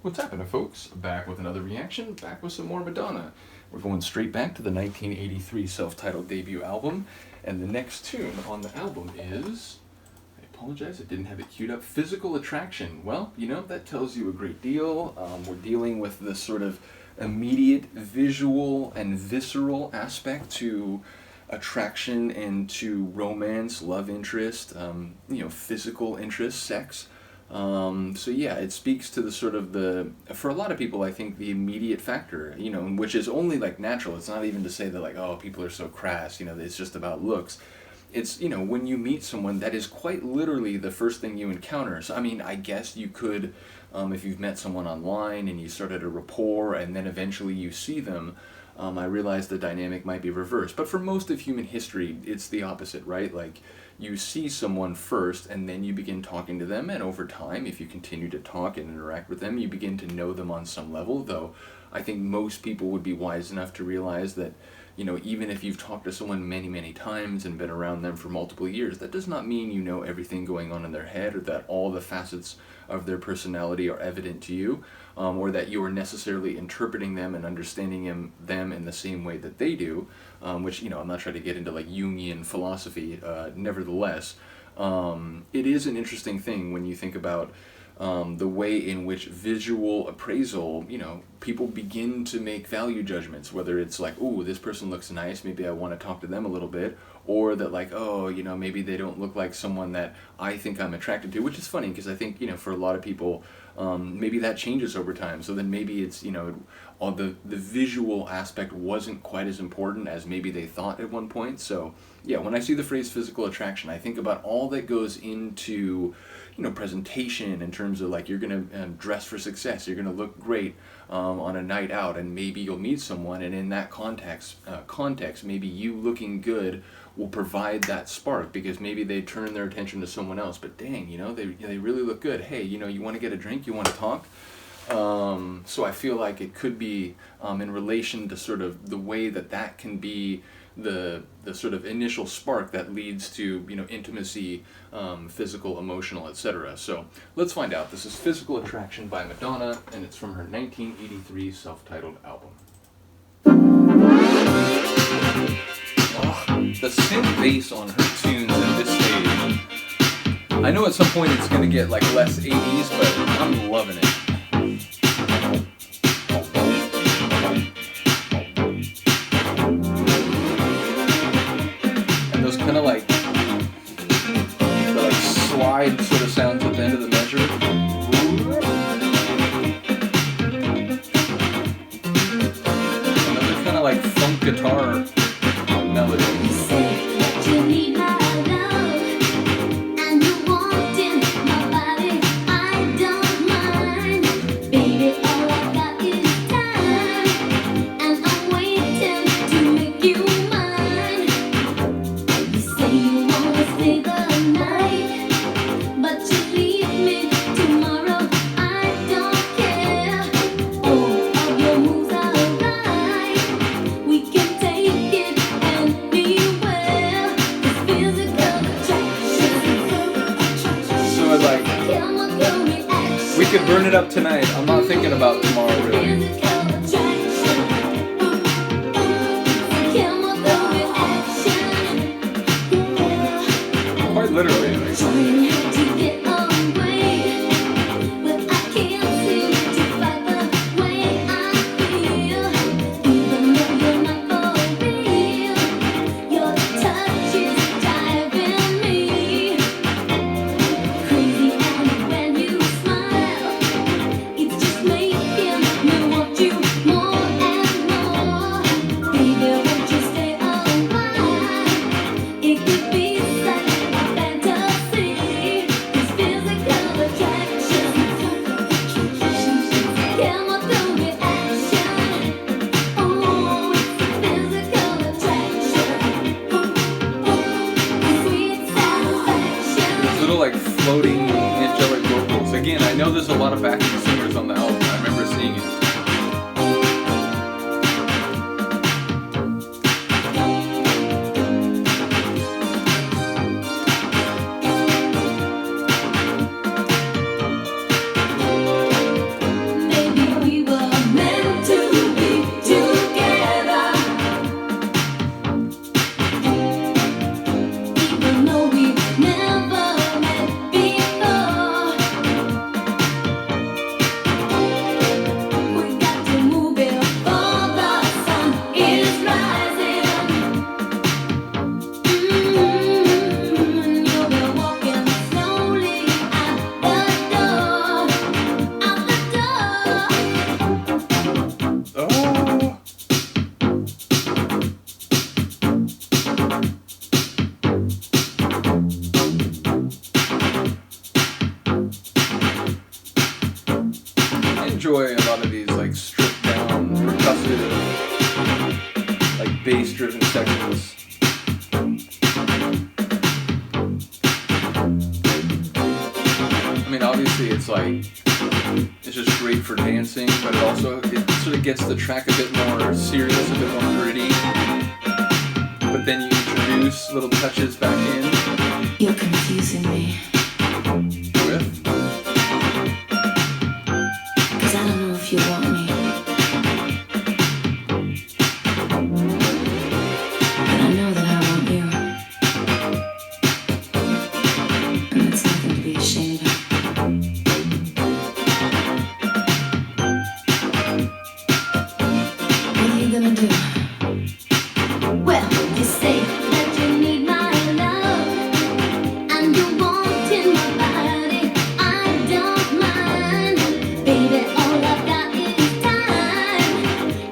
What's happening, folks? Back with another reaction, back with some more Madonna. We're going straight back to the 1983 self-titled debut album, and the next tune on the album is, I apologize, I didn't have it queued up, Physical Attraction. Well, you know, that tells you a great deal. We're dealing with this sort of immediate visual and visceral aspect to attraction and to romance, love interest, physical interest, sex. So yeah, it speaks to the sort of for a lot of people, I think the immediate factor, which is only like natural. It's not even to say that like, oh, people are so crass, it's just about looks. It's, when you meet someone, that is quite literally the first thing you encounter. So, I mean, I guess you could, if you've met someone online and you started a rapport and then eventually you see them, I realize the dynamic might be reversed. But for most of human history, it's the opposite, right? Like, you see someone first and then you begin talking to them, and over time, if you continue to talk and interact with them, you begin to know them on some level, though I think most people would be wise enough to realize that, even if you've talked to someone many, many times and been around them for multiple years, that does not mean you know everything going on in their head, or that all the facets of their personality are evident to you, or that you are necessarily interpreting them and understanding them in the same way that they do, which, I'm not trying to get into like Jungian philosophy. Nevertheless, it is an interesting thing when you think about the way in which visual appraisal, people begin to make value judgments, whether it's like, oh, this person looks nice, maybe I want to talk to them a little bit, or that like, oh, maybe they don't look like someone that I think I'm attracted to, which is funny because I think, for a lot of people, maybe that changes over time. So then maybe it's, all the visual aspect wasn't quite as important as maybe they thought at one point. So yeah, when I see the phrase physical attraction, I think about all that goes into, presentation, in terms of like, you're going to dress for success, you're going to look great on a night out, and maybe you'll meet someone, and in that context, maybe you looking good will provide that spark, because maybe they turn their attention to someone else, but dang, they really look good. Hey, you want to get a drink, you want to talk? So I feel like it could be in relation to sort of the way that can be the sort of initial spark that leads to intimacy, physical, emotional, etc. So let's find out. This is Physical Attraction by Madonna, and it's from her 1983 self-titled album. The synth bass on her tunes at this stage. I know at some point it's going to get like less 80s, but I'm loving it. And those kind of like, the like slide sort of sounds at the end of the measure. And those are kind of like funk guitar melodies. We could burn it up tonight. I'm not thinking about tomorrow, really. Quite literally. You enjoy a lot of these like stripped down, percussive, like bass driven sections. I mean, obviously it's like, it's just great for dancing, but it also, it sort of gets the track a bit more serious, a bit more gritty. But then you introduce little touches back in. You're confusing me. With? Cause I don't know if you want me. But I know that I want you. And it's nothing to be ashamed of. What are you gonna do? Well, you say that you need my love, and you want in my body. I don't mind, baby. All I've got is time,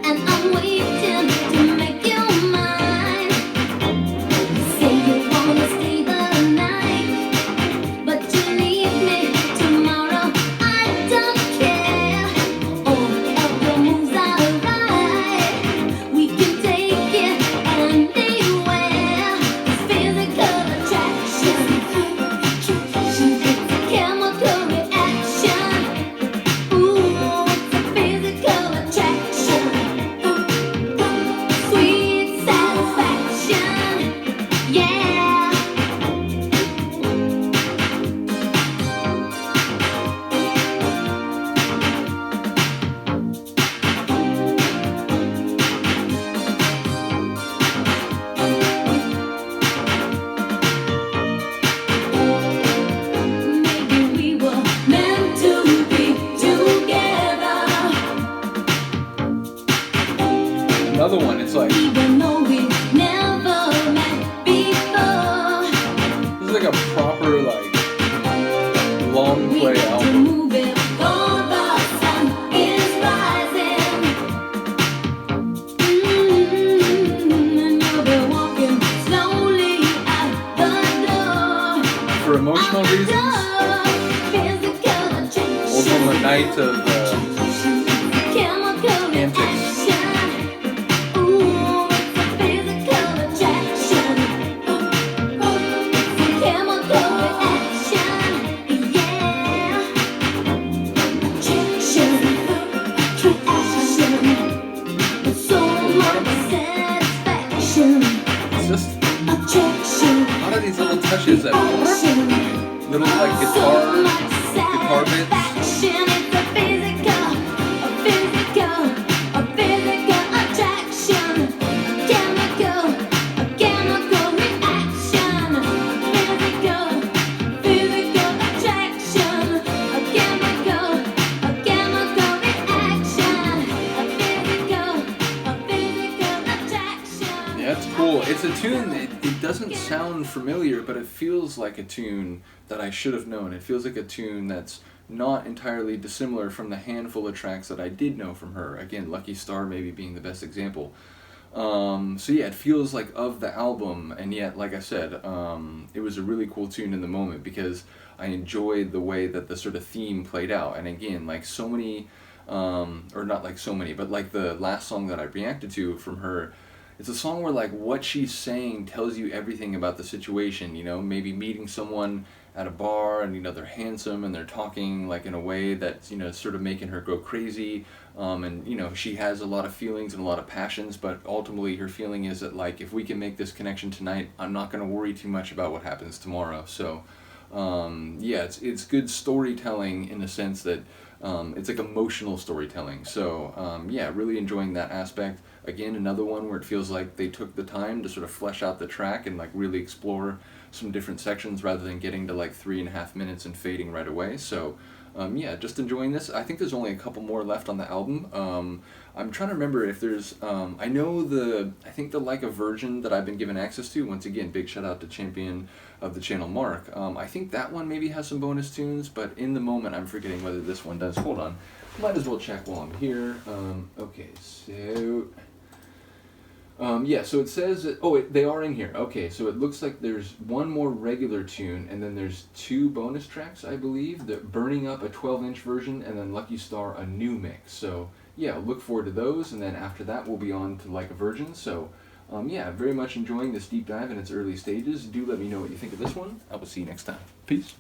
and I'm waiting to make you mine. You say you wanna stay the night, but you leave me tomorrow. I don't care. All of your moves are right. We can take it anywhere. It's physical attraction. It's a chemical reaction. Ooh, it's a physical attraction. Sweet satisfaction. Yeah. Maybe we were meant to be together, Another one, it's like, even though we never met before. this is like a proper, like, long We play got to album. move it before the sun is rising. And you'll be walking slowly out the door. For emotional reasons, Physical or attraction. from the night of Chemical antics. reaction. Ooh, it's a physical attraction. It's a chemical reaction. Yeah. Attraction. So much satisfaction. It's just Attraction. a lot of these little touches that little like guitar bits. It's a physical attraction. A chemical reaction. Physical attraction. A chemical reaction. A physical attraction. Yeah, it's cool. It's a tune, it doesn't sound familiar, but it feels like a tune that I should have known. It feels like a tune that's not entirely dissimilar from the handful of tracks that I did know from her. Again, Lucky Star maybe being the best example. So yeah, it feels like of the album, and yet, like I said, it was a really cool tune in the moment because I enjoyed the way that the sort of theme played out. And again, like so many, or not like so many, but like the last song that I reacted to from her, it's a song where like what she's saying tells you everything about the situation, you know, maybe meeting someone at a bar and, you know, they're handsome and they're talking like in a way that's, you know, sort of making her go crazy. And, you know, she has a lot of feelings and a lot of passions, but ultimately her feeling is that like, if we can make this connection tonight, I'm not going to worry too much about what happens tomorrow. So, yeah, it's good storytelling in the sense that it's like emotional storytelling. So, yeah, really enjoying that aspect. Again, another one where it feels like they took the time to sort of flesh out the track and like really explore some different sections rather than getting to like 3.5 minutes and fading right away. So, yeah, just enjoying this. I think there's only a couple more left on the album. I'm trying to remember if there's, I know I think the Like a Virgin that I've been given access to, once again, big shout out to champion of the channel, Mark. I think that one maybe has some bonus tunes, but in the moment I'm forgetting whether this one does. Hold on. Might as well check while I'm here. Okay, so Yeah, so it says that, oh, they are in here. Okay, so it looks like there's one more regular tune, and then there's 2 bonus tracks, I believe. The Burning Up, a 12-inch version, and then Lucky Star, a new mix. So yeah, look forward to those, and then after that we'll be on to Like a Virgin. So yeah, very much enjoying this deep dive in its early stages. Do let me know what you think of this one. I will see you next time. Peace.